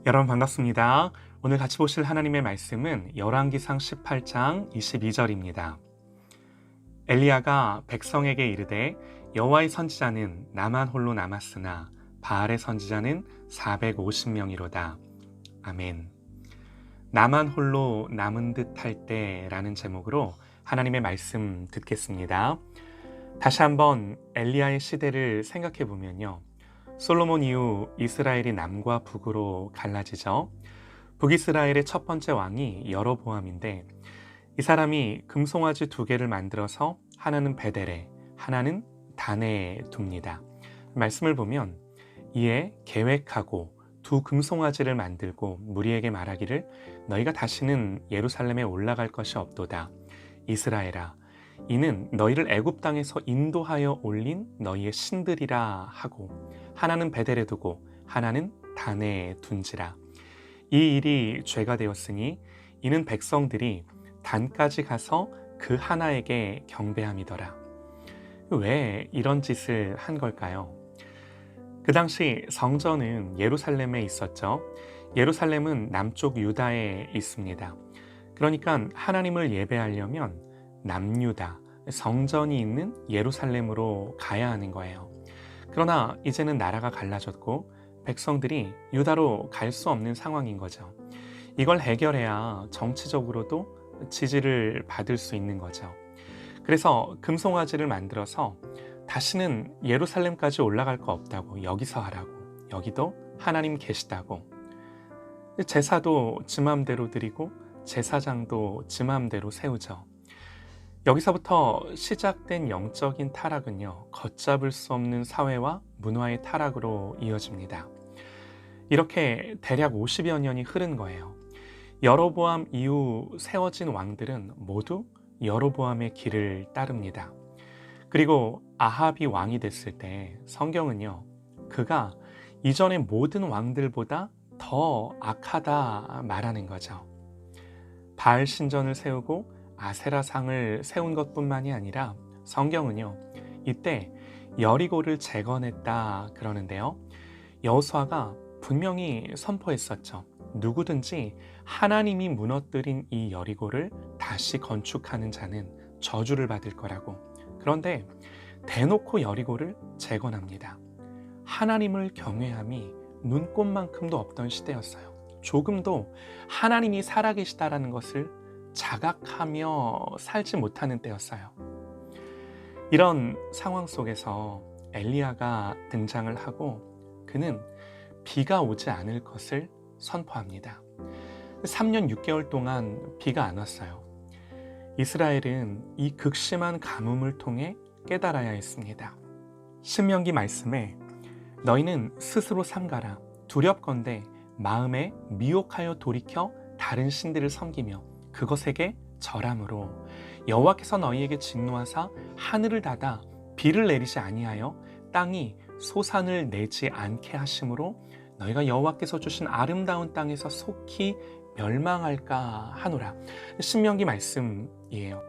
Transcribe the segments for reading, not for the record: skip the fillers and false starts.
여러분 반갑습니다. 오늘 같이 보실 하나님의 말씀은 열왕기상 18장 22절입니다. 엘리야가 백성에게 이르되 여호와의 선지자는 나만 홀로 남았으나 바알의 선지자는 450명이로다. 아멘. 나만 홀로 남은 듯 할 때라는 제목으로 하나님의 말씀 듣겠습니다. 다시 한번 엘리야의 시대를 생각해 보면요. 솔로몬 이후 이스라엘이 남과 북으로 갈라지죠. 북이스라엘의 첫 번째 왕이 여로보암인데 이 사람이 금송아지 두 개를 만들어서 하나는 베델에 하나는 단에 둡니다. 말씀을 보면 이에 계획하고 두 금송아지를 만들고 무리에게 말하기를 너희가 다시는 예루살렘에 올라갈 것이 없도다. 이스라엘아 이는 너희를 애굽 땅에서 인도하여 올린 너희의 신들이라 하고 하나는 베델에 두고 하나는 단에 둔지라. 이 일이 죄가 되었으니 이는 백성들이 단까지 가서 그 하나에게 경배함이더라. 왜 이런 짓을 한 걸까요? 그 당시 성전은 예루살렘에 있었죠. 예루살렘은 남쪽 유다에 있습니다. 그러니까 하나님을 예배하려면 남유다, 성전이 있는 예루살렘으로 가야 하는 거예요. 그러나 이제는 나라가 갈라졌고 백성들이 유다로 갈 수 없는 상황인 거죠. 이걸 해결해야 정치적으로도 지지를 받을 수 있는 거죠. 그래서 금송아지를 만들어서 다시는 예루살렘까지 올라갈 거 없다고 여기서 하라고, 여기도 하나님 계시다고, 제사도 지 맘대로 드리고 제사장도 지 맘대로 세우죠. 여기서부터 시작된 영적인 타락은요, 걷잡을 수 없는 사회와 문화의 타락으로 이어집니다. 이렇게 대략 50여 년이 흐른 거예요. 여로보암 이후 세워진 왕들은 모두 여로보암의 길을 따릅니다. 그리고 아합이 왕이 됐을 때 성경은요, 그가 이전의 모든 왕들보다 더 악하다 말하는 거죠. 바알 신전을 세우고 아세라상을 세운 것뿐만이 아니라 성경은요, 이때 여리고를 재건했다 그러는데요. 여호수아가 분명히 선포했었죠. 누구든지 하나님이 무너뜨린 이 여리고를 다시 건축하는 자는 저주를 받을 거라고. 그런데 대놓고 여리고를 재건합니다. 하나님을 경외함이 눈꼽만큼도 없던 시대였어요. 조금도 하나님이 살아계시다라는 것을 자각하며 살지 못하는 때였어요. 이런 상황 속에서 엘리야가 등장을 하고 그는 비가 오지 않을 것을 선포합니다. 3년 6개월 동안 비가 안 왔어요. 이스라엘은 이 극심한 가뭄을 통해 깨달아야 했습니다. 신명기 말씀에 너희는 스스로 삼가라 두렵건대 마음에 미혹하여 돌이켜 다른 신들을 섬기며 그것에게 절함으로 여호와께서 너희에게 진노하사 하늘을 닫아 비를 내리지 아니하여 땅이 소산을 내지 않게 하심으로 너희가 여호와께서 주신 아름다운 땅에서 속히 멸망할까 하노라. 신명기 말씀이에요.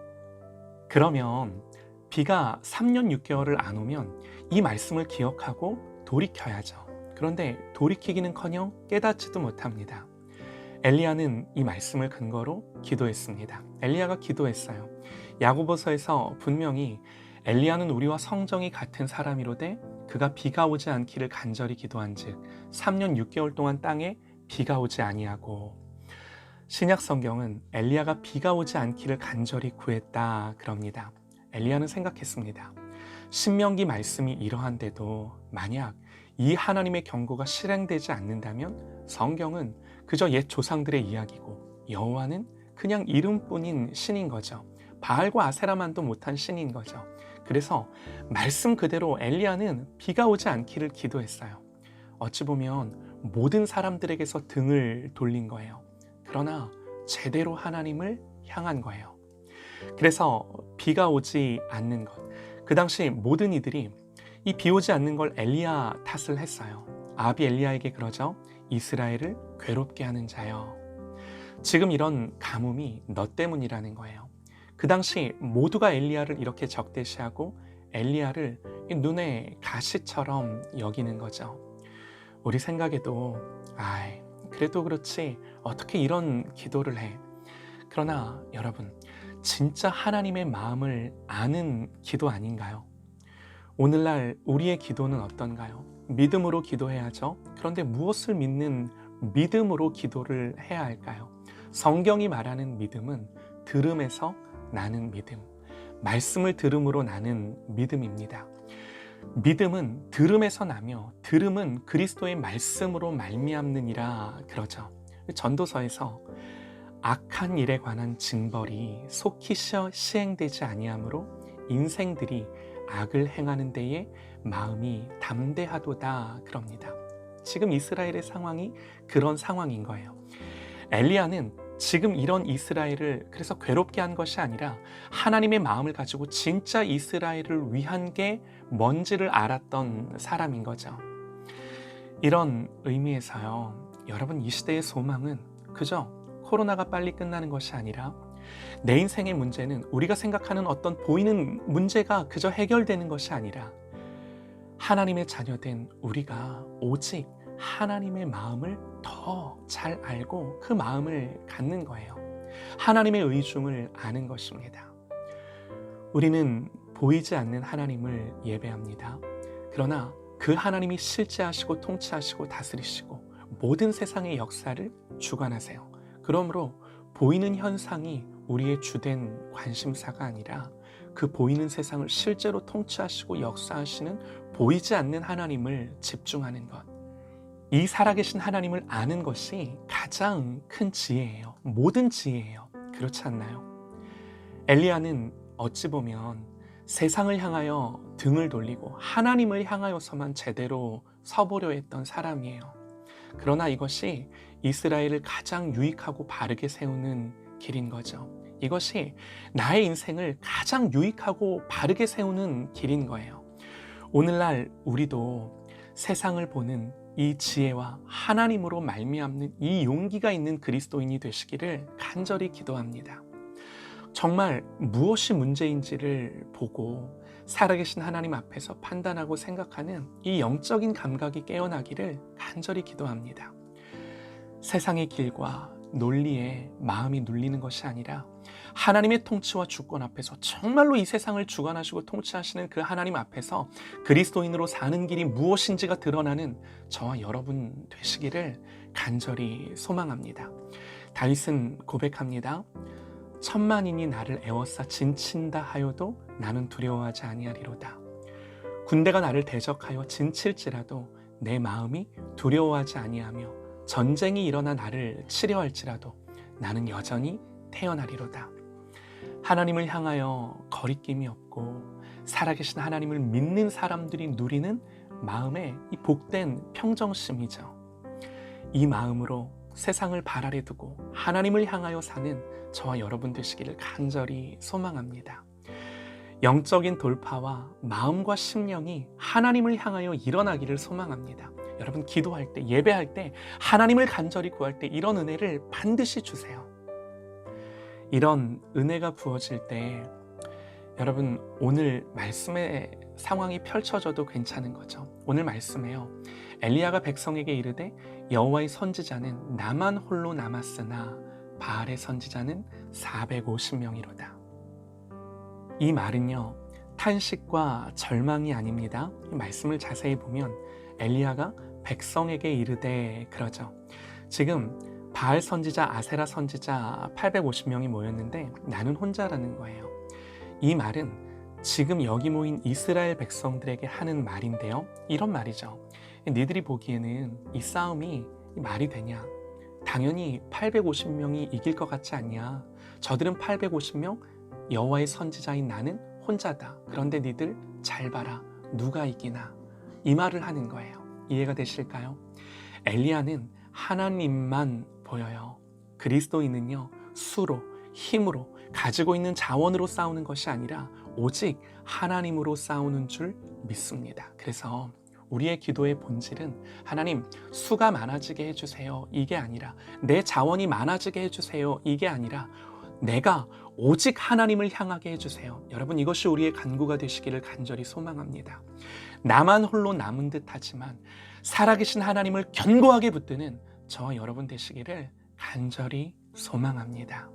그러면 비가 3년 6개월을 안 오면 이 말씀을 기억하고 돌이켜야죠. 그런데 돌이키기는커녕 깨닫지도 못합니다. 엘리야는 이 말씀을 근거로 기도했습니다. 엘리야가 기도했어요. 야고보서에서 분명히 엘리야는 우리와 성정이 같은 사람이로되 그가 비가 오지 않기를 간절히 기도한즉 3년 6개월 동안 땅에 비가 오지 아니하고, 신약 성경은 엘리야가 비가 오지 않기를 간절히 구했다 그럽니다. 엘리야는 생각했습니다. 신명기 말씀이 이러한데도 만약 이 하나님의 경고가 실행되지 않는다면 성경은 그저 옛 조상들의 이야기고 여호와는 그냥 이름뿐인 신인 거죠. 바알과 아세라만도 못한 신인 거죠. 그래서 말씀 그대로 엘리야는 비가 오지 않기를 기도했어요. 어찌 보면 모든 사람들에게서 등을 돌린 거예요. 그러나 제대로 하나님을 향한 거예요. 그래서 비가 오지 않는 것, 그 당시 모든 이들이 이 비 오지 않는 걸 엘리야 탓을 했어요. 아합이 엘리야에게 그러죠. 이스라엘을 괴롭게 하는 자여. 지금 이런 가뭄이 너 때문이라는 거예요. 그 당시 모두가 엘리야를 이렇게 적대시하고 엘리야를 눈에 가시처럼 여기는 거죠. 우리 생각에도 그래도 그렇지 어떻게 이런 기도를 해? 그러나 여러분, 진짜 하나님의 마음을 아는 기도 아닌가요? 오늘날 우리의 기도는 어떤가요? 믿음으로 기도해야죠. 그런데 무엇을 믿는 믿음으로 기도를 해야 할까요? 성경이 말하는 믿음은 들음에서 나는 믿음, 말씀을 들음으로 나는 믿음입니다. 믿음은 들음에서 나며 들음은 그리스도의 말씀으로 말미암느니라 그러죠. 전도서에서 악한 일에 관한 징벌이 속히 시행되지 아니하므로 인생들이 악을 행하는 데에 마음이 담대하도다 그럽니다. 지금 이스라엘의 상황이 그런 상황인 거예요. 엘리야는 지금 이런 이스라엘을 그래서 괴롭게 한 것이 아니라 하나님의 마음을 가지고 진짜 이스라엘을 위한 게 뭔지를 알았던 사람인 거죠. 이런 의미에서요, 여러분, 이 시대의 소망은 그저 코로나가 빨리 끝나는 것이 아니라 내 인생의 문제는 우리가 생각하는 어떤 보이는 문제가 그저 해결되는 것이 아니라 하나님의 자녀된 우리가 오직 하나님의 마음을 더 잘 알고 그 마음을 갖는 거예요. 하나님의 의중을 아는 것입니다. 우리는 보이지 않는 하나님을 예배합니다. 그러나 그 하나님이 실제하시고 통치하시고 다스리시고 모든 세상의 역사를 주관하세요. 그러므로 보이는 현상이 우리의 주된 관심사가 아니라 그 보이는 세상을 실제로 통치하시고 역사하시는 보이지 않는 하나님을 집중하는 것. 이 살아계신 하나님을 아는 것이 가장 큰 지혜예요. 모든 지혜예요. 그렇지 않나요? 엘리야는 어찌 보면 세상을 향하여 등을 돌리고 하나님을 향하여서만 제대로 서보려 했던 사람이에요. 그러나 이것이 이스라엘을 가장 유익하고 바르게 세우는 길인 거죠. 이것이 나의 인생을 가장 유익하고 바르게 세우는 길인 거예요. 오늘날 우리도 세상을 보는 이 지혜와 하나님으로 말미암는 이 용기가 있는 그리스도인이 되시기를 간절히 기도합니다. 정말 무엇이 문제인지를 보고 살아계신 하나님 앞에서 판단하고 생각하는 이 영적인 감각이 깨어나기를 간절히 기도합니다. 세상의 길과 논리에 마음이 눌리는 것이 아니라 하나님의 통치와 주권 앞에서 정말로 이 세상을 주관하시고 통치하시는 그 하나님 앞에서 그리스도인으로 사는 길이 무엇인지가 드러나는 저와 여러분 되시기를 간절히 소망합니다. 다윗은 고백합니다. 천만인이 나를 애워싸 진친다 하여도 나는 두려워하지 아니하리로다. 군대가 나를 대적하여 진칠지라도 내 마음이 두려워하지 아니하며 전쟁이 일어나 나를 치려 할지라도 나는 여전히 태어나리로다. 하나님을 향하여 거리낌이 없고 살아계신 하나님을 믿는 사람들이 누리는 마음의 이 복된 평정심이죠. 이 마음으로 세상을 발 아래 두고 하나님을 향하여 사는 저와 여러분 되시기를 간절히 소망합니다. 영적인 돌파와 마음과 심령이 하나님을 향하여 일어나기를 소망합니다. 여러분, 기도할 때, 예배할 때, 하나님을 간절히 구할 때 이런 은혜를 반드시 주세요. 이런 은혜가 부어질 때 여러분, 오늘 말씀의 상황이 펼쳐져도 괜찮은 거죠. 오늘 말씀에요, 엘리야가 백성에게 이르되 여호와의 선지자는 나만 홀로 남았으나 바알의 선지자는 450명이로다. 이 말은요, 탄식과 절망이 아닙니다. 이 말씀을 자세히 보면 엘리야가 백성에게 이르되 그러죠. 지금 바알 선지자, 아세라 선지자 850명이 모였는데 나는 혼자라는 거예요. 이 말은 지금 여기 모인 이스라엘 백성들에게 하는 말인데요, 이런 말이죠. 니들이 보기에는 이 싸움이 말이 되냐? 당연히 850명이 이길 것 같지 않냐? 저들은 850명, 여호와의 선지자인 나는 혼자다. 그런데 니들 잘 봐라. 누가 이기나? 이 말을 하는 거예요. 이해가 되실까요? 엘리야는 하나님만 보여요. 그리스도인은요, 수로, 힘으로, 가지고 있는 자원으로 싸우는 것이 아니라 오직 하나님으로 싸우는 줄 믿습니다. 그래서 우리의 기도의 본질은 하나님, 수가 많아지게 해주세요, 이게 아니라 내 자원이 많아지게 해주세요, 이게 아니라 내가 오직 하나님을 향하게 해주세요. 여러분, 이것이 우리의 간구가 되시기를 간절히 소망합니다. 나만 홀로 남은 듯 하지만 살아계신 하나님을 견고하게 붙드는 저와 여러분 되시기를 간절히 소망합니다.